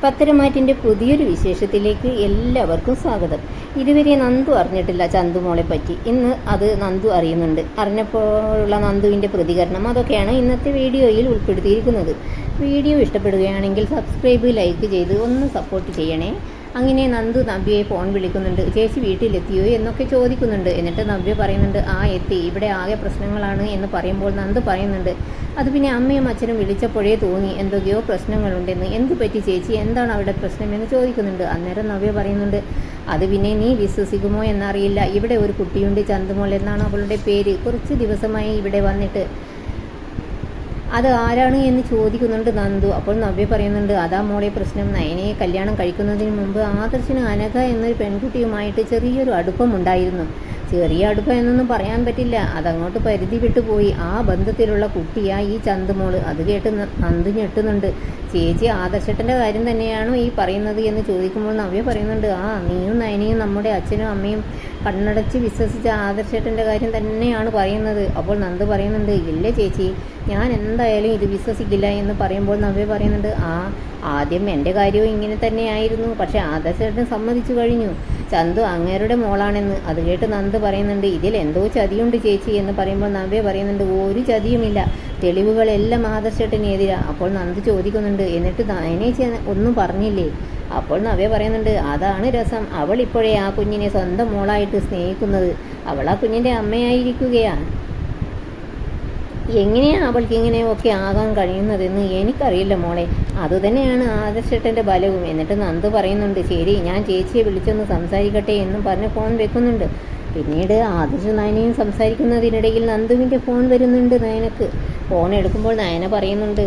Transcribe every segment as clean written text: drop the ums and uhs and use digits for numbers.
പത്തരമാറ്റിൻ്റെ പുതിയൊരു വിശേഷത്തിലേക്ക് എല്ലാവർക്കും സ്വാഗതം. ഇതുവരെ നന്ദു അറിഞ്ഞിട്ടില്ല ചന്തുമോളെ പറ്റി. ഇന്ന് അത് നന്ദു അറിയുന്നുണ്ട്. അറിഞ്ഞപ്പോഴുള്ള നന്ദുവിൻ്റെ പ്രതികരണം അതൊക്കെയാണ് ഇന്നത്തെ വീഡിയോയിൽ ഉൾപ്പെടുത്തിയിരിക്കുന്നത്. വീഡിയോ ഇഷ്ടപ്പെടുകയാണെങ്കിൽ സബ്സ്ക്രൈബ്, ലൈക്ക് ചെയ്ത് ഒന്ന് സപ്പോർട്ട് ചെയ്യണേ. അങ്ങനെ നന്ദു നവ്യയെ ഫോൺ വിളിക്കുന്നുണ്ട്. ചേച്ചി വീട്ടിലെത്തിയോ എന്നൊക്കെ ചോദിക്കുന്നുണ്ട്. എന്നിട്ട് നവ്യ പറയുന്നുണ്ട്, എത്തി, ഇവിടെ ആകെ പ്രശ്നങ്ങളാണ് എന്ന് പറയുമ്പോൾ നന്ദു പറയുന്നുണ്ട്, അത് പിന്നെ അമ്മയും അച്ഛനും വിളിച്ചപ്പോഴേ തോന്നി എന്തൊക്കെയോ പ്രശ്നങ്ങളുണ്ടെന്ന്. എന്ത് പറ്റി ചേച്ചി, എന്താണ് അവിടെ പ്രശ്നമെന്ന് ചോദിക്കുന്നുണ്ട്. അന്നേരം നവ്യ പറയുന്നുണ്ട്, അത് പിന്നെ നീ വിശ്വസിക്കുമോ എന്നറിയില്ല, ഇവിടെ ഒരു കുട്ടിയുണ്ട്, ചന്തുമോൾ എന്നാണ് അവളുടെ പേര്. കുറച്ച് ദിവസമായി ഇവിടെ വന്നിട്ട്. അത് ആരാണ് എന്ന് ചോദിക്കുന്നുണ്ട് നന്ദു. അപ്പോൾ നവ്യ പറയുന്നുണ്ട്, അതാ മോളെ പ്രശ്നം. നയനയെ കല്യാണം കഴിക്കുന്നതിന് മുമ്പ് ആദർശിന് അനഘ എന്നൊരു പെൺകുട്ടിയുമായിട്ട് ചെറിയൊരു അടുപ്പമുണ്ടായിരുന്നു. ചെറിയ അടുപ്പം എന്നൊന്നും പറയാൻ പറ്റില്ല, അതങ്ങോട്ട് പരിധി വിട്ടുപോയി. ആ ബന്ധത്തിലുള്ള കുട്ടിയാ ഈ ചന്തുമോള്. അത് കേട്ട് നന്ദു ഞെട്ടുന്നുണ്ട്. ചേച്ചി ആദർശേട്ടൻ്റെ കാര്യം തന്നെയാണോ ഈ പറയുന്നത് എന്ന് ചോദിക്കുമ്പോൾ നവ്യ പറയുന്നുണ്ട്, നീയും നയനയും നമ്മുടെ അച്ഛനും അമ്മയും കണ്ണടച്ച് വിശ്വസിച്ച ആദർശേട്ടൻ്റെ കാര്യം തന്നെയാണ് പറയുന്നത്. അപ്പോൾ നന്ദു പറയുന്നുണ്ട്, ഇല്ല ചേച്ചി, ഞാൻ എന്തായാലും ഇത് വിശ്വസിക്കില്ല എന്ന് പറയുമ്പോൾ നവ്യ പറയുന്നുണ്ട്, ആദ്യം എൻ്റെ കാര്യവും ഇങ്ങനെ തന്നെയായിരുന്നു, പക്ഷേ ആദർശേട്ടൻ സമ്മതിച്ചു കഴിഞ്ഞു ചന്തു അങ്ങേരുടെ മോളാണെന്ന്. അത് കേട്ട് നന്ദു പറയുന്നുണ്ട്, ഇതിൽ എന്തോ ചതിയുണ്ട് ചേച്ചി എന്ന് പറയുമ്പോൾ നവ്യ പറയുന്നുണ്ട്, ഒരു ചതിയുമില്ല, തെളിവുകളെല്ലാം ആദർശേട്ടനെതിരാ. അപ്പോൾ നന്ദു ചോദിക്കുന്നുണ്ട്, എന്നിട്ട് നയനെ ഒന്നും പറഞ്ഞില്ലേ? അപ്പോൾ നവ്യ പറയുന്നുണ്ട്, അതാണ് രസം, അവൾ ഇപ്പോഴേ ആ കുഞ്ഞിനെ സ്വന്തം മോളായിട്ട് സ്നേഹിക്കുന്നത്. അവൾ ആ കുഞ്ഞിൻ്റെ അമ്മയായിരിക്കുകയാണ്. എങ്ങനെയാണ് അവൾക്ക് ഇങ്ങനെയൊക്കെ ആകാൻ കഴിയുന്നതെന്ന് എനിക്കറിയില്ല മോളെ. അതുതന്നെയാണ് ആദർശേട്ടൻ്റെ ബലവും. എന്നിട്ട് നന്ദു പറയുന്നുണ്ട്, ശരി, ഞാൻ ചേച്ചിയെ വിളിച്ചൊന്ന് സംസാരിക്കട്ടെ എന്നും പറഞ്ഞ് ഫോൺ വെക്കുന്നുണ്ട്. പിന്നീട് ആദർശ നയനയും സംസാരിക്കുന്നതിനിടയിൽ നന്ദുവിൻ്റെ ഫോൺ വരുന്നുണ്ട് നയനക്ക്. ഫോൺ എടുക്കുമ്പോൾ നയന പറയുന്നുണ്ട്,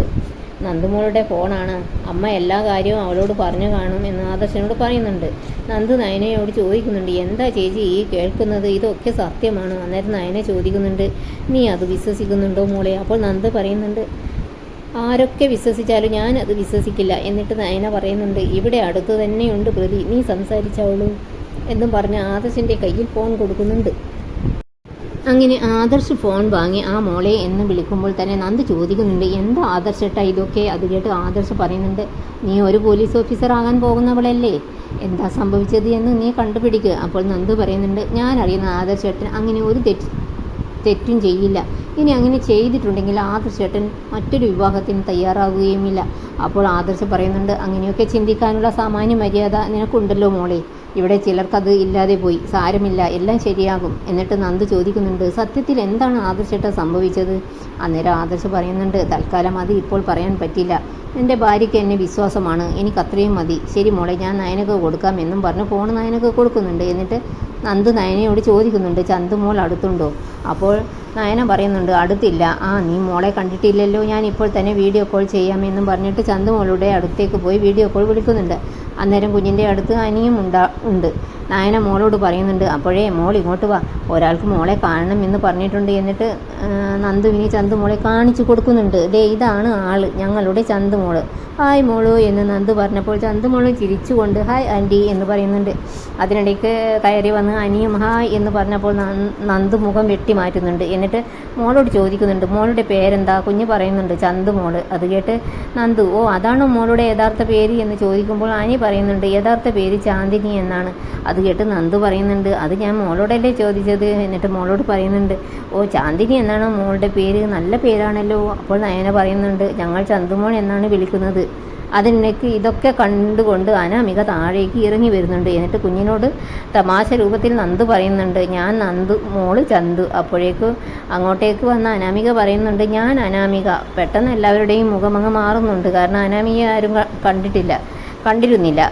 നന്ദുമോളുടെ ഫോണാണ്, അമ്മ എല്ലാ കാര്യവും അവളോട് പറഞ്ഞു കാണും എന്ന് ആദർശനോട് പറയുന്നുണ്ട്. നന്ദു നയനയോട് ചോദിക്കുന്നുണ്ട്, എന്താ ചേച്ചി ഈ കേൾക്കുന്നത്, ഇതൊക്കെ സത്യമാണോ? അന്നേരം നയന ചോദിക്കുന്നുണ്ട്, നീ അത് വിശ്വസിക്കുന്നുണ്ടോ മോളെ? അപ്പോൾ നന്ദു പറയുന്നുണ്ട്, ആരൊക്കെ വിശ്വസിച്ചാലും ഞാൻ അത് വിശ്വസിക്കില്ല. എന്നിട്ട് നയന പറയുന്നുണ്ട്, ഇവിടെ അടുത്ത് തന്നെയുണ്ട് പ്രതി, നീ സംസാരിച്ചോളൂ എന്നും പറഞ്ഞ് ആദർശൻ്റെ കയ്യിൽ ഫോൺ കൊടുക്കുന്നുണ്ട്. അങ്ങനെ ആദർശ് ഫോൺ വാങ്ങി ആ മോളെ എന്ന് വിളിക്കുമ്പോൾ തന്നെ നന്ദു ചോദിക്കുന്നുണ്ട്, എന്താ ആദർശേട്ടാ ഇതൊക്കെ? അത് കേട്ട് ആദർശ് പറയുന്നുണ്ട്, നീ ഒരു പോലീസ് ഓഫീസർ ആകാൻ പോകുന്നവളല്ലേ, എന്താ സംഭവിച്ചത് എന്ന് നീ കണ്ടുപിടിക്കുക. അപ്പോൾ നന്ദു പറയുന്നുണ്ട്, ഞാൻ അറിയുന്ന ആദർശേട്ടൻ അങ്ങനെ ഒരു തെറ്റും ചെയ്യില്ല. ഇനി അങ്ങനെ ചെയ്തിട്ടുണ്ടെങ്കിൽ ആദർശേട്ടൻ മറ്റൊരു വിവാഹത്തിന് തയ്യാറാകുകയുമില്ല. അപ്പോൾ ആദർശ് പറയുന്നുണ്ട്, അങ്ങനെയൊക്കെ ചിന്തിക്കാനുള്ള സാമാന്യ മര്യാദ നിനക്കുണ്ടല്ലോ മോളെ, ഇവിടെ ചിലർക്കത് ഇല്ലാതെ പോയി, സാരമില്ല, എല്ലാം ശരിയാകും. എന്നിട്ട് നന്ദു ചോദിക്കുന്നുണ്ട്, സത്യത്തിൽ എന്താണ് ആദർശേട്ടൻ സംഭവിച്ചത്? അന്നേരം ആദർശ് പറയുന്നുണ്ട്, തൽക്കാലം അത് ഇപ്പോൾ പറയാൻ പറ്റില്ല, എൻ്റെ ഭാര്യയ്ക്ക് എന്നെ വിശ്വാസമാണ്, എനിക്കത്രയും മതി. ശരി മോളെ, ഞാൻ നയനക്ക് കൊടുക്കാം എന്നും പറഞ്ഞ് ഫോൺ നയനക്ക് കൊടുക്കുന്നുണ്ട്. എന്നിട്ട് നന്ദു നയനയോട് ചോദിക്കുന്നുണ്ട്, ചന്തുമോൾ അടുത്തുണ്ടോ? അപ്പോൾ നയന പറയുന്നുണ്ട്, അടുത്തില്ല. നീ മോളെ കണ്ടിട്ടില്ലല്ലോ, ഞാൻ ഇപ്പോൾ തന്നെ വീഡിയോ കോൾ ചെയ്യാമെന്നും പറഞ്ഞിട്ട് ചന്തുമോളുടെ അടുത്തേക്ക് പോയി വീഡിയോ കോൾ വിളിക്കുന്നുണ്ട്. അന്നേരം കുഞ്ഞിൻ്റെ അടുത്ത് അനിയും ഉണ്ട്. നയന മോളോട് പറയുന്നുണ്ട്, അപ്പോഴേ മോൾ ഇങ്ങോട്ട് വാ, ഒരാൾക്ക് മോളെ കാണണം എന്ന് പറഞ്ഞിട്ടുണ്ട്. എന്നിട്ട് നന്ദുവിനെ ചന്തുമോളെ കാണിച്ചു കൊടുക്കുന്നുണ്ട്. ഇതാണ് ആള്, ഞങ്ങളുടെ ചന്തുമോള്. ഹായ് മോളു എന്ന് നന്ദു പറഞ്ഞപ്പോൾ ചന്തുമോള് ചിരിച്ചുകൊണ്ട് ഹായ് ആൻറ്റി എന്ന് പറയുന്നുണ്ട്. അതിനിടയ്ക്ക് കയറി വന്ന് അനിയും ഹായ് എന്ന് പറഞ്ഞപ്പോൾ നന്ദു മുഖം വെട്ടി മാറ്റുന്നുണ്ട്. എന്നിട്ട് മോളോട് ചോദിക്കുന്നുണ്ട്, മോളുടെ പേരെന്താ? കുഞ്ഞ് പറയുന്നുണ്ട്, ചന്തുമോള്. അത് കേട്ട് നന്ദു, അതാണോ മോളുടെ യഥാർത്ഥ പേര് എന്ന് ചോദിക്കുമ്പോൾ അനി പറയുന്നുണ്ട്, യഥാർത്ഥ പേര് ചാന്ദിനി എന്നാണ്. അത് കേട്ട് നന്ദു പറയുന്നുണ്ട്, അത് ഞാൻ മോളോടല്ലേ ചോദിച്ചത്. എന്നിട്ട് മോളോട് പറയുന്നുണ്ട്, ചാന്ദിനി എന്നാണോ മോളുടെ പേര്, നല്ല പേരാണല്ലോ. അപ്പോൾ നയന പറയുന്നുണ്ട്, ഞങ്ങൾ ചന്തുമോൾ എന്നാണ് വിളിക്കുന്നത്. അതിനിടയ്ക്ക് ഇതൊക്കെ കണ്ടുകൊണ്ട് അനാമിക താഴേക്ക് ഇറങ്ങി വരുന്നുണ്ട്. എന്നിട്ട് കുഞ്ഞിനോട് തമാശ രൂപത്തിൽ നന്ദു പറയുന്നുണ്ട്, ഞാൻ നന്ദു, മോള് ചന്തു. അപ്പോഴേക്ക് അങ്ങോട്ടേക്ക് വന്ന അനാമിക പറയുന്നുണ്ട്, ഞാൻ അനാമിക. പെട്ടെന്ന് എല്ലാവരുടെയും മുഖമങ്ങ് മാറുന്നുണ്ട്, കാരണം അനാമിക ആരും കണ്ടിരുന്നില്ല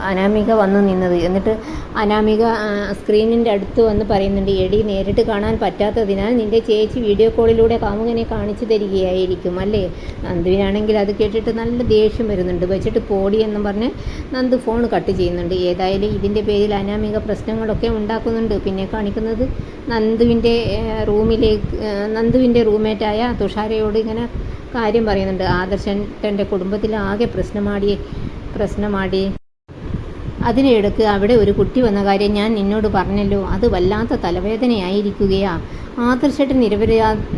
അനാമിക വന്നു നിന്നത്. എന്നിട്ട് അനാമിക സ്ക്രീനിൻ്റെ അടുത്ത് വന്ന് പറയുന്നുണ്ട്, എടി, നേരിട്ട് കാണാൻ പറ്റാത്തതിനാൽ നിൻ്റെ ചേച്ചി വീഡിയോ കോളിലൂടെ കാമുകനെ കാണിച്ചു തരികയായിരിക്കും അല്ലേ? നന്ദുവിനാണെങ്കിൽ അത് കേട്ടിട്ട് നല്ല ദേഷ്യം വരുന്നുണ്ട്. വെച്ചിട്ട് പോടി എന്നും പറഞ്ഞ് നന്ദു ഫോൺ കട്ട് ചെയ്യുന്നുണ്ട്. ഏതായാലും ഇതിൻ്റെ പേരിൽ അനാമിക പ്രശ്നങ്ങളൊക്കെ ഉണ്ടാക്കുന്നുണ്ട്. പിന്നെ കാണിക്കുന്നത് നന്ദുവിൻ്റെ റൂംമേറ്റായ തുഷാരയോട് ഇങ്ങനെ കാര്യം പറയുന്നുണ്ട്, ആദർശൻ്റെ കുടുംബത്തിൽ ആകെ പ്രശ്നമാടി. അതിനിടയ്ക്ക് അവിടെ ഒരു കുട്ടി വന്ന കാര്യം ഞാൻ നിന്നോട് പറഞ്ഞല്ലോ, അത് വല്ലാത്ത തലവേദനയായിരിക്കുകയാ. ആദർശേട്ടൻ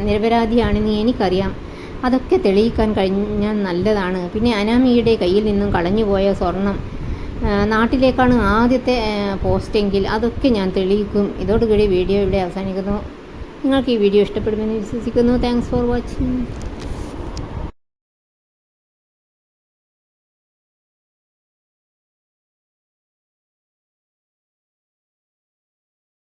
നിരപരാധിയാണെന്ന് എനിക്കറിയാം, അതൊക്കെ തെളിയിക്കാൻ കഴിഞ്ഞാൽ നല്ലതാണ്. പിന്നെ അനാമികയുടെ കയ്യിൽ നിന്നും കളഞ്ഞുപോയ സ്വർണം നാട്ടിലേക്കാണ് ആദ്യത്തെ പോസ്റ്റെങ്കിൽ അതൊക്കെ ഞാൻ തെളിയിക്കും. ഇതോടുകൂടി വീഡിയോ ഇവിടെ അവസാനിക്കുന്നു. നിങ്ങൾക്ക് ഈ വീഡിയോ ഇഷ്ടപ്പെടുമെന്ന് വിശ്വസിക്കുന്നു. Thanks for watching.